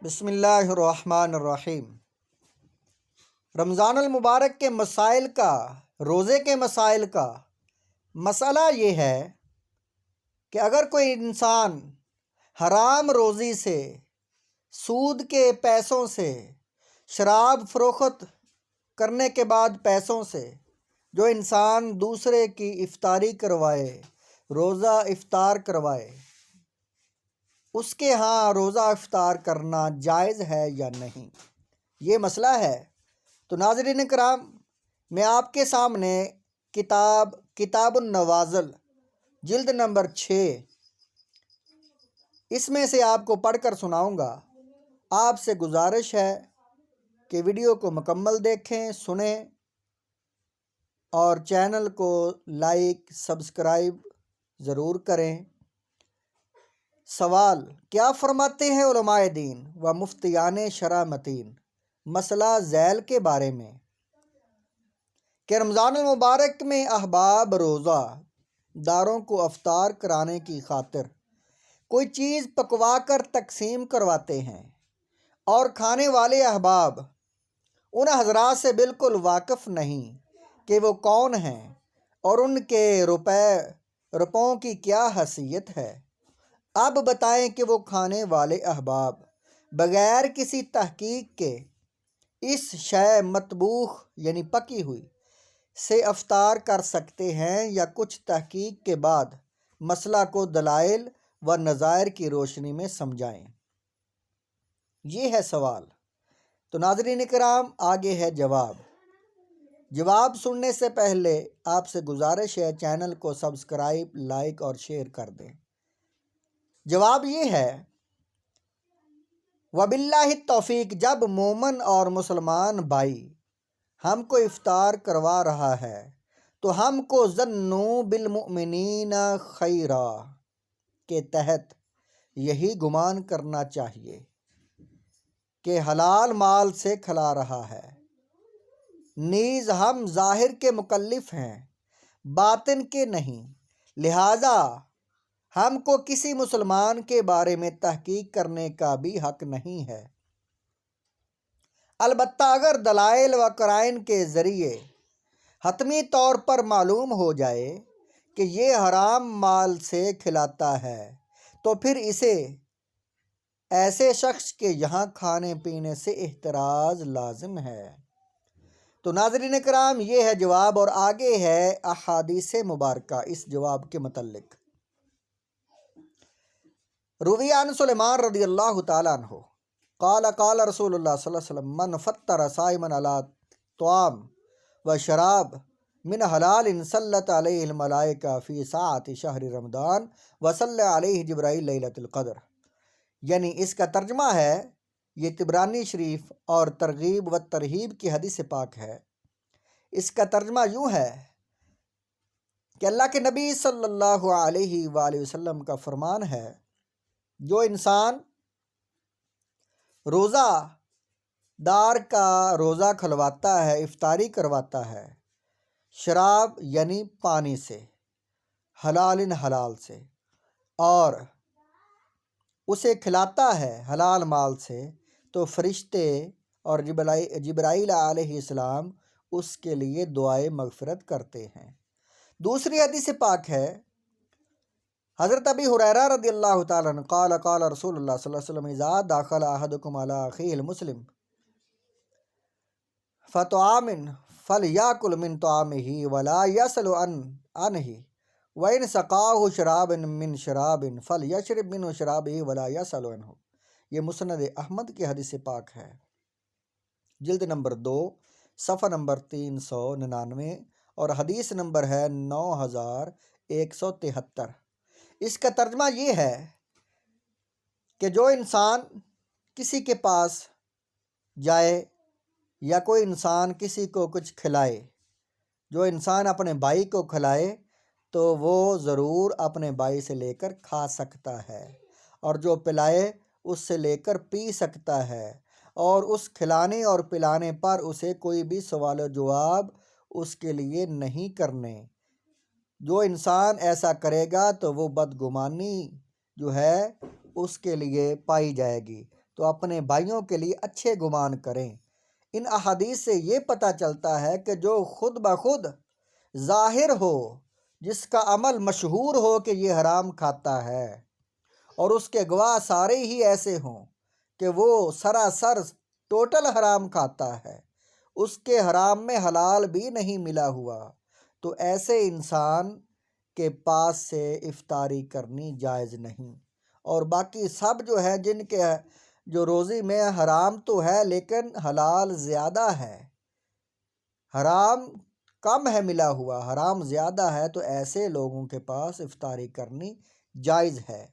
بسم اللہ الرحمن الرحیم۔ رمضان المبارک کے مسائل کا، روزے کے مسائل کا مسئلہ یہ ہے کہ اگر کوئی انسان حرام روزی سے، سود کے پیسوں سے، شراب فروخت کرنے کے بعد پیسوں سے جو انسان دوسرے کی افطاری کروائے، روزہ افطار کروائے، اس کے ہاں روزہ افطار کرنا جائز ہے یا نہیں، یہ مسئلہ ہے۔ تو ناظرین کرام، میں آپ کے سامنے کتاب النوازل جلد نمبر 6 اس میں سے آپ کو پڑھ کر سناؤں گا۔ آپ سے گزارش ہے کہ ویڈیو کو مکمل دیکھیں، سنیں اور چینل کو لائک سبسکرائب ضرور کریں۔ سوال: کیا فرماتے ہیں علماء دین و مفتیان شرع متین مسئلہ ذیل کے بارے میں کہ رمضان المبارک میں احباب روزہ داروں کو افطار کرانے کی خاطر کوئی چیز پکوا کر تقسیم کرواتے ہیں، اور کھانے والے احباب ان حضرات سے بالکل واقف نہیں کہ وہ کون ہیں اور ان کے روپوں کی کیا حیثیت ہے۔ اب بتائیں کہ وہ کھانے والے احباب بغیر کسی تحقیق کے اس شے مطبوخ یعنی پکی ہوئی سے افطار کر سکتے ہیں یا کچھ تحقیق کے بعد مسئلہ کو دلائل و نظائر کی روشنی میں سمجھائیں؟ یہ ہے سوال۔ تو ناظرین کرام، آگے ہے جواب سننے سے پہلے آپ سے گزارش ہے چینل کو سبسکرائب، لائک اور شیئر کر دیں۔ جواب یہ ہے، وباللہ التوفیق، جب مومن اور مسلمان بھائی ہم کو افطار کروا رہا ہے تو ہم کو ظنوا بالمؤمنین خیرا کے تحت یہی گمان کرنا چاہیے کہ حلال مال سے کھلا رہا ہے۔ نیز ہم ظاہر کے مکلف ہیں، باطن کے نہیں، لہذا ہم کو کسی مسلمان کے بارے میں تحقیق کرنے کا بھی حق نہیں ہے۔ البتہ اگر دلائل و قرائن کے ذریعے حتمی طور پر معلوم ہو جائے کہ یہ حرام مال سے کھلاتا ہے تو پھر اسے ایسے شخص کے یہاں کھانے پینے سے احتراز لازم ہے۔ تو ناظرین کرام، یہ ہے جواب، اور آگے ہے احادیث مبارکہ اس جواب کے متعلق۔ روی عن سلیمان رضی اللہ تعالیٰ عنہ قال رسول اللہ صلی اللہ علیہ وسلم من فطر صائما علی طعام و شراب من حلال سلط علیہ الملائکہ فی ساعۃ شہر رمضان وصلی علیہ جبرائیل لیلۃ القدر، یعنی اس کا ترجمہ ہے، یہ طبرانی شریف اور ترغیب و ترہیب کی حدیث پاک ہے۔ اس کا ترجمہ یوں ہے کہ اللہ کے نبی صلی اللہ علیہ وآلہ وسلم کا فرمان ہے، جو انسان روزہ دار کا روزہ کھلواتا ہے، افطاری کرواتا ہے، شراب یعنی پانی سے، حلال سے، اور اسے کھلاتا ہے حلال مال سے، تو فرشتے اور جبرائیل علیہ السلام اس کے لیے دعائے مغفرت کرتے ہیں۔ دوسری حدیث پاک ہے، حضرت ابی ہریرہ رضی اللہ تعالیٰ عنہ قال رسول اللہ صلی اللہ علیہ وسلم اذا دخل احدکم علی اخیہ المسلم فطعام فلیأکل من طعامہ ولا یسأل عنہ وإن سقاہ شرابا من شراب فلیشرب من شرابہ ولا یسأل عنہ۔ یہ مسند احمد کی حدیث پاک ہے، جلد نمبر 2 صفحہ نمبر 399 اور حدیث نمبر ہے 9173۔ اس کا ترجمہ یہ ہے کہ جو انسان کسی کے پاس جائے یا کوئی انسان کسی کو کچھ کھلائے، جو انسان اپنے بھائی کو کھلائے تو وہ ضرور اپنے بھائی سے لے کر کھا سکتا ہے، اور جو پلائے اس سے لے کر پی سکتا ہے، اور اس کھلانے اور پلانے پر اسے کوئی بھی سوال و جواب اس کے لیے نہیں کرنے۔ جو انسان ایسا کرے گا تو وہ بدگمانی جو ہے اس کے لیے پائی جائے گی۔ تو اپنے بھائیوں کے لیے اچھے گمان کریں۔ ان احادیث سے یہ پتہ چلتا ہے کہ جو خود بخود ظاہر ہو، جس کا عمل مشہور ہو کہ یہ حرام کھاتا ہے، اور اس کے گواہ سارے ہی ایسے ہوں کہ وہ سراسر ٹوٹل حرام کھاتا ہے، اس کے حرام میں حلال بھی نہیں ملا ہوا، تو ایسے انسان کے پاس سے افطاری کرنی جائز نہیں۔ اور باقی سب جو ہے جن کے جو روزی میں حرام تو ہے لیکن حلال زیادہ ہے، حرام کم ہے ملا ہوا، حرام زیادہ ہے، تو ایسے لوگوں کے پاس افطاری کرنی جائز ہے۔